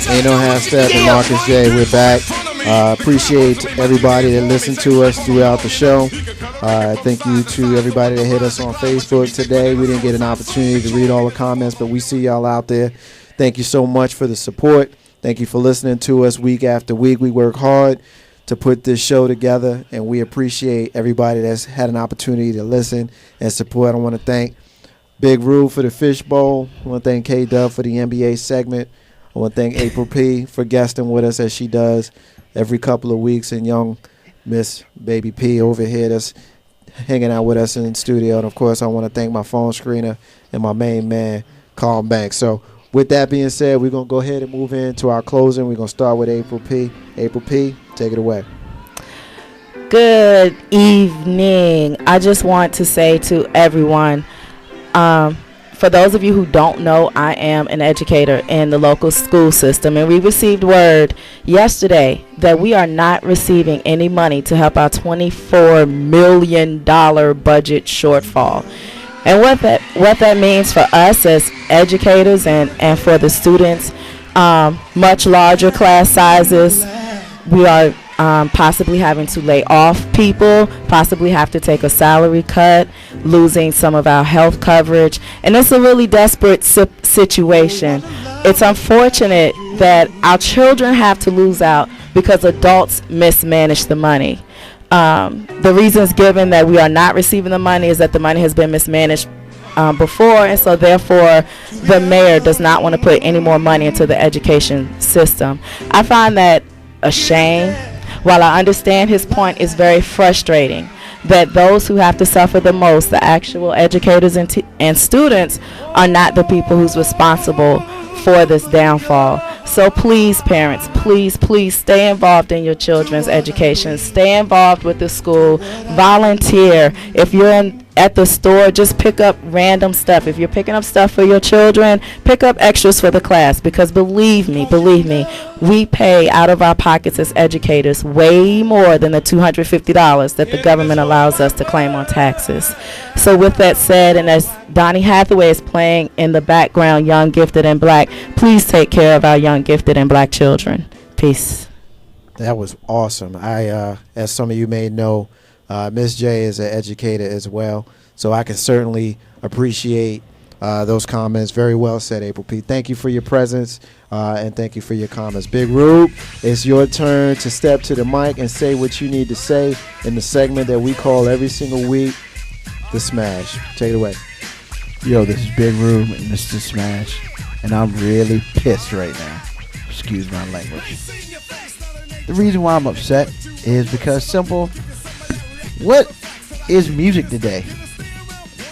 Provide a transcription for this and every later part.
Ain't no half step and Marcus J. We're back. Appreciate everybody that listened to us throughout the show. Thank you to everybody that hit us on Facebook today. We didn't get an opportunity to read all the comments, but we see y'all out there. Thank you so much for the support. Thank you for listening to us week after week. We work hard to put this show together, and we appreciate everybody that's had an opportunity to listen and support. I want to thank Big Rube for the fishbowl. I want to thank K-Dub for the NBA segment. I want to thank April P for guesting with us as she does every couple of weeks, and young Miss Baby P over here that's hanging out with us in the studio. And, of course, I want to thank my phone screener and my main man, Carl Banks. So, with that being said, we're going to go ahead and move into our closing. We're going to start with April P. April P, take it away. Good evening. I just want to say to everyone, for those of you who don't know, I am an educator in the local school system, and we received word yesterday that we are not receiving any money to help our $24 million budget shortfall. And what that means for us as educators and for the students, much larger class sizes, we are possibly having to lay off people, possibly have to take a salary cut, losing some of our health coverage. And it's a really desperate situation. It's unfortunate that our children have to lose out because adults mismanage the money. The reasons given that we are not receiving the money is that the money has been mismanaged before, and so therefore the mayor does not want to put any more money into the education system. I find that a shame. While I understand his point, it's very frustrating that those who have to suffer the most, the actual educators and students, are not the people who's responsible for this downfall. So please, parents, please stay involved in your children's education. Stay involved with the school. Volunteer. If you're at the store, just pick up random stuff. If you're picking up stuff for your children, pick up extras for the class, because believe me, we pay out of our pockets as educators way more than the $250 that the government allows us to claim on taxes. So with that said, and as Donnie Hathaway is playing in the background, Young, Gifted, and Black, please take care of our young, gifted, and black children. Peace. That was awesome. As some of you may know, Ms. J is an educator as well, so I can certainly appreciate those comments. Very well said, April P. Thank you for your presence, and thank you for your comments. Big Rube, it's your turn to step to the mic and say what you need to say in the segment that we call every single week, The Smash. Take it away. Yo, this is Big Rube, and this is The Smash, and I'm really pissed right now. Excuse my language. The reason why I'm upset is because simple. What is music today?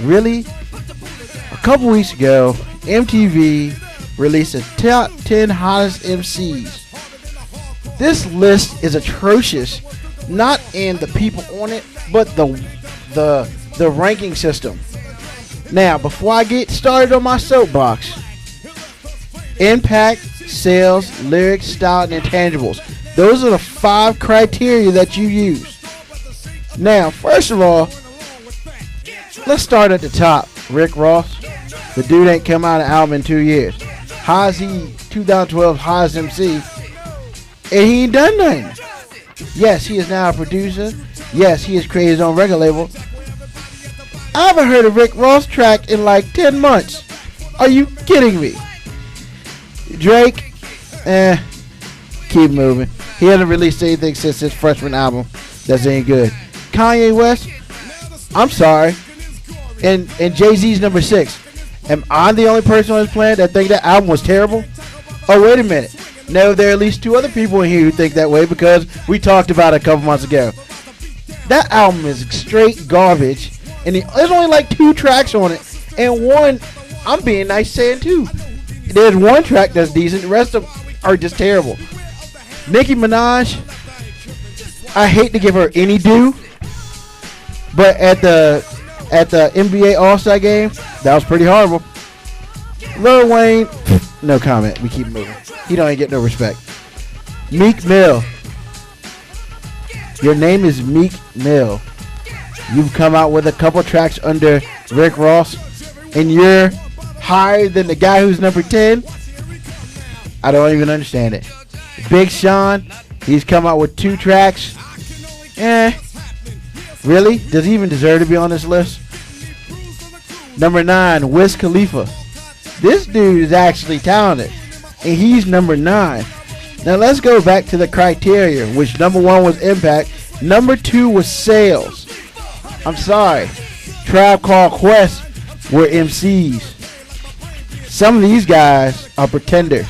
Really? A couple weeks ago, MTV released a top 10 hottest MCs. This list is atrocious, not in the people on it, but the ranking system. Now, before I get started on my soapbox, impact, sales, lyrics, style, and intangibles. Those are the 5 criteria that you use. Now, first of all, let's start at the top. Rick Ross. The dude ain't come out an album in 2 years. How is he 2012 highest MC? And he ain't done nothing. Yes, he is now a producer. Yes, he has created his own record label. I haven't heard a Rick Ross track in like 10 months. Are you kidding me? Drake, keep moving. He hasn't released anything since his freshman album that's any good. Kanye West, I'm sorry. And Jay-Z's number 6. Am I the only person on this planet that think that album was terrible? Oh, wait a minute. No, there are at least 2 other people in here who think that way, because we talked about it a couple months ago. That album is straight garbage, and there's only like 2 tracks on it, and one, I'm being nice saying 2. There's 1 track that's decent, the rest of them are just terrible. Nicki Minaj, I hate to give her any due, but at the NBA All-Star game, that was pretty horrible. Lil Wayne, no comment. We keep moving. He don't even get no respect. Meek Mill. Your name is Meek Mill. You've come out with a couple tracks under Rick Ross, and you're higher than the guy who's number 10. I don't even understand it. Big Sean, he's come out with 2 tracks. Really? Does he even deserve to be on this list? Number 9, Wiz Khalifa. This dude is actually talented, and he's number 9. Now let's go back to the criteria, which number 1 was impact, number 2 was sales. I'm sorry, Tribe Called Quest were MCs. Some of these guys are pretenders.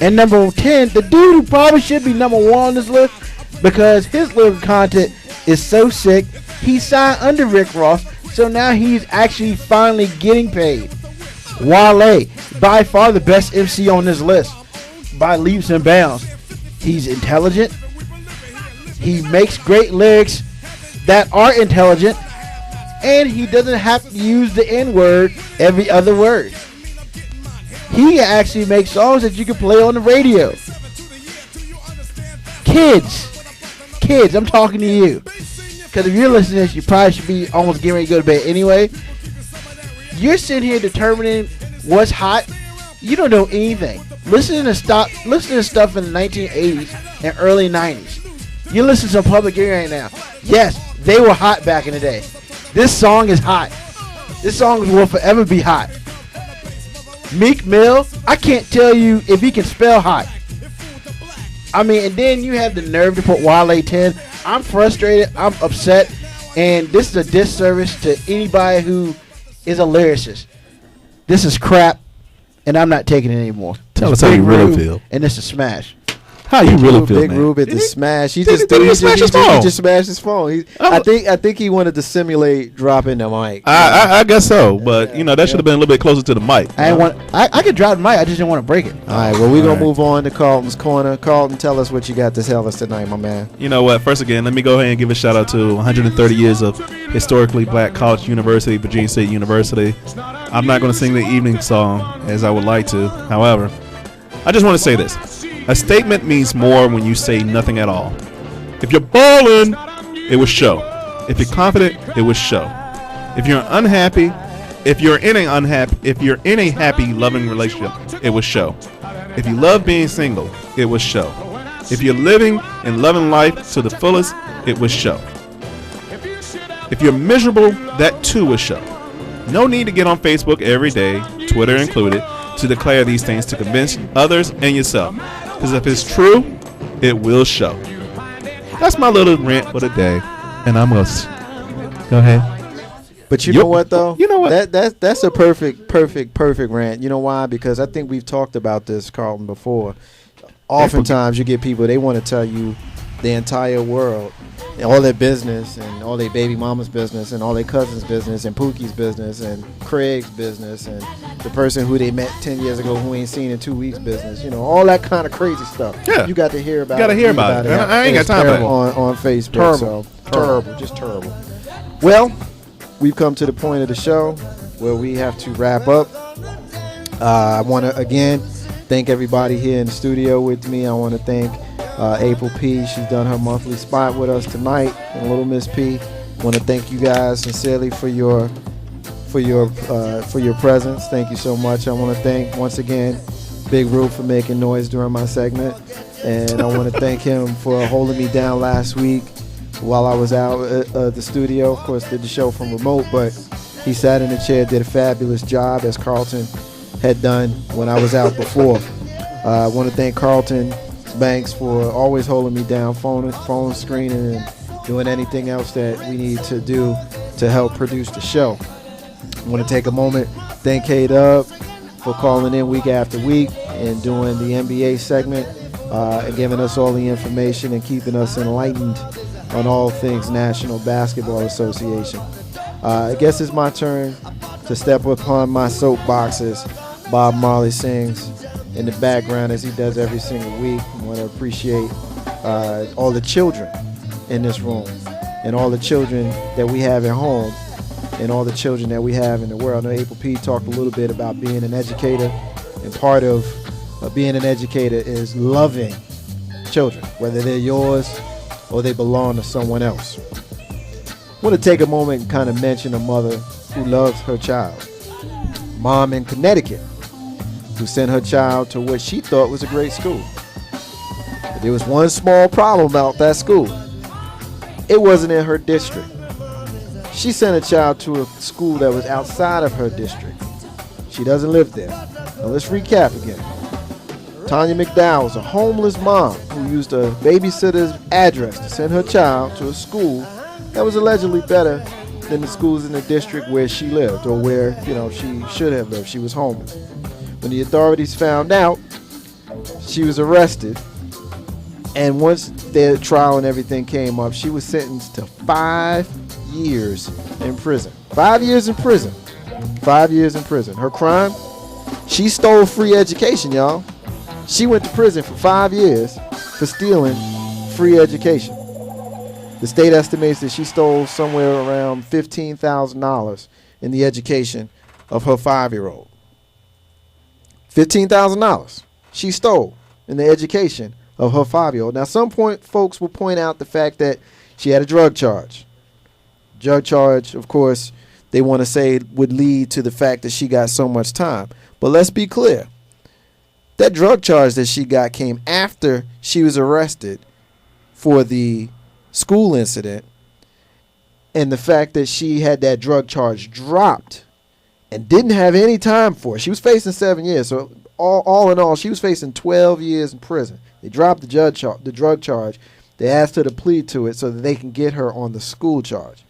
And number 10, the dude who probably should be number 1 on this list because his lyrical content is so sick. He signed under Rick Ross, so now he's actually finally getting paid. Wale, by far the best MC on this list, by leaps and bounds. He's intelligent. He makes great lyrics that are intelligent, and he doesn't have to use the N-word every other word. He actually makes songs that you can play on the radio. Kids, I'm talking to you. Because if you're listening to this, you probably should be almost getting ready to go to bed anyway. You're sitting here determining what's hot. You don't know anything. Listen to stuff in the 1980s and early 90s. You listen to some Public Enemy right now. Yes, they were hot back in the day. This song is hot. This song will forever be hot. Meek Mill, I can't tell you if he can spell hot. I mean, and then you have the nerve to put Wale 10. I'm frustrated. I'm upset. And this is a disservice to anybody who is a lyricist. This is crap, and I'm not taking it anymore. Tell us how you really feel. And this is Smash. How you really feel, Big man? Rube at the smash. He Did he smash his phone? He just smashed his phone. I think he wanted to simulate dropping the mic. I guess so, but that should have been a little bit closer to the mic. I could drop the mic. I just didn't want to break it. All right, well, we're going to move on to Carlton's Corner. Carlton, tell us what you got to tell us tonight, my man. You know what? First again, let me go ahead and give a shout out to 130 years of historically black college university, Virginia State University. I'm not going to sing the evening song as I would like to. However, I just want to say this. A statement means more when you say nothing at all. If you're ballin', it will show. If you're confident, it will show. If you're unhappy, if you're in a happy, loving relationship, it will show. If you love being single, it will show. If you're living and loving life to the fullest, it will show. If you're miserable, that too will show. No need to get on Facebook every day, Twitter included, to declare these things to convince others and yourself. Because if it's true, it will show. That's my little rant for the day. And I'm going to go ahead. But you know what, though? You know what? That's a perfect rant. You know why? Because I think we've talked about this, Carlton, before. Oftentimes you get people, they want to tell you the entire world, and all their business, and all their baby mama's business, and all their cousin's business, and Pookie's business, and Craig's business, and the person who they met 10 years ago who ain't seen in 2 weeks business. All that kind of crazy stuff. Yeah. You got to hear about it. You got to hear about it. I ain't got time for it. On Facebook. Terrible. Just terrible. Well, we've come to the point of the show where we have to wrap up. I want to, again, thank everybody here in the studio with me. I want to thank April P. She's done her monthly spot with us tonight, and Little Miss P. Want to thank you guys sincerely for your presence. Thank you so much. I want to thank once again Big Rube for making noise during my segment, and I want to thank him for holding me down last week while I was out at the studio. Of course, did the show from remote, but he sat in the chair, did a fabulous job as Carlton had done when I was out before. I want to thank Carlton Banks for always holding me down, phone screening, and doing anything else that we need to do to help produce the show. I want to take a moment, thank K-Dub for calling in week after week and doing the NBA segment, and giving us all the information and keeping us enlightened on all things National Basketball Association. I guess it's my turn to step upon my soapboxes. Bob Marley sings in the background as he does every single week. I want to appreciate all the children in this room, and all the children that we have at home, and all the children that we have in the world. I know April P. talked a little bit about being an educator, and part of being an educator is loving children, whether they're yours or they belong to someone else. I want to take a moment and kind of mention a mother who loves her child. Mom in Connecticut who sent her child to what she thought was a great school. But there was one small problem about that school. It wasn't in her district. She sent a child to a school that was outside of her district. She doesn't live there. Now let's recap again. Tanya McDowell was a homeless mom who used a babysitter's address to send her child to a school that was allegedly better than the schools in the district where she lived, or where, she should have lived. She was homeless. When the authorities found out, she was arrested, and once their trial and everything came up, she was sentenced to 5 years in prison. 5 years in prison. 5 years in prison. Her crime? She stole free education, y'all. She went to prison for 5 years for stealing free education. The state estimates that she stole somewhere around $15,000 in the education of her 5-year-old. $15,000 she stole in the education of her 5-year-old. Now, some folks will point out the fact that she had a drug charge. Drug charge, of course, they want to say would lead to the fact that she got so much time. But let's be clear. That drug charge that she got came after she was arrested for the school incident, and the fact that she had that drug charge dropped and didn't have any time for it. She was facing 7 years, so all in all, she was facing 12 years in prison. They dropped the drug charge. They asked her to plead to it so that they can get her on the school charge.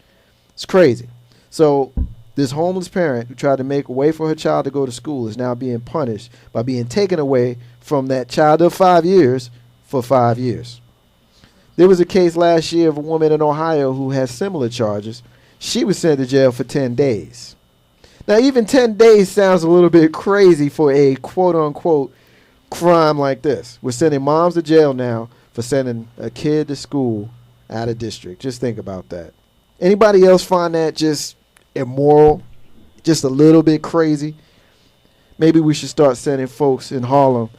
It's crazy. So this homeless parent who tried to make a way for her child to go to school is now being punished by being taken away from that child of 5 years for 5 years. There was a case last year of a woman in Ohio who has similar charges. She was sent to jail for 10 days. Now, even 10 days sounds a little bit crazy for a quote-unquote crime like this. We're sending moms to jail now for sending a kid to school out of district. Just think about that. Anybody else find that just immoral, just a little bit crazy? Maybe we should start sending folks in Harlem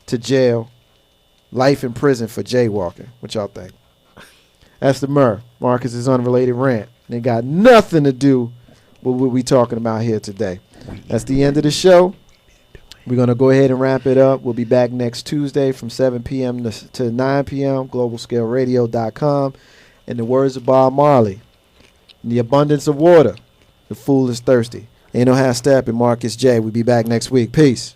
to jail, life in prison for jaywalking. What y'all think? That's the Marcus's unrelated rant. And it got nothing to do with what we talking about here today. That's the end of the show. We're going to go ahead and wrap it up. We'll be back next Tuesday from 7 p.m. to 9 p.m. globalscaleradio.com. In the words of Bob Marley, in the abundance of water, the fool is thirsty. Ain't no half step, and Marcus J. We'll be back next week. Peace.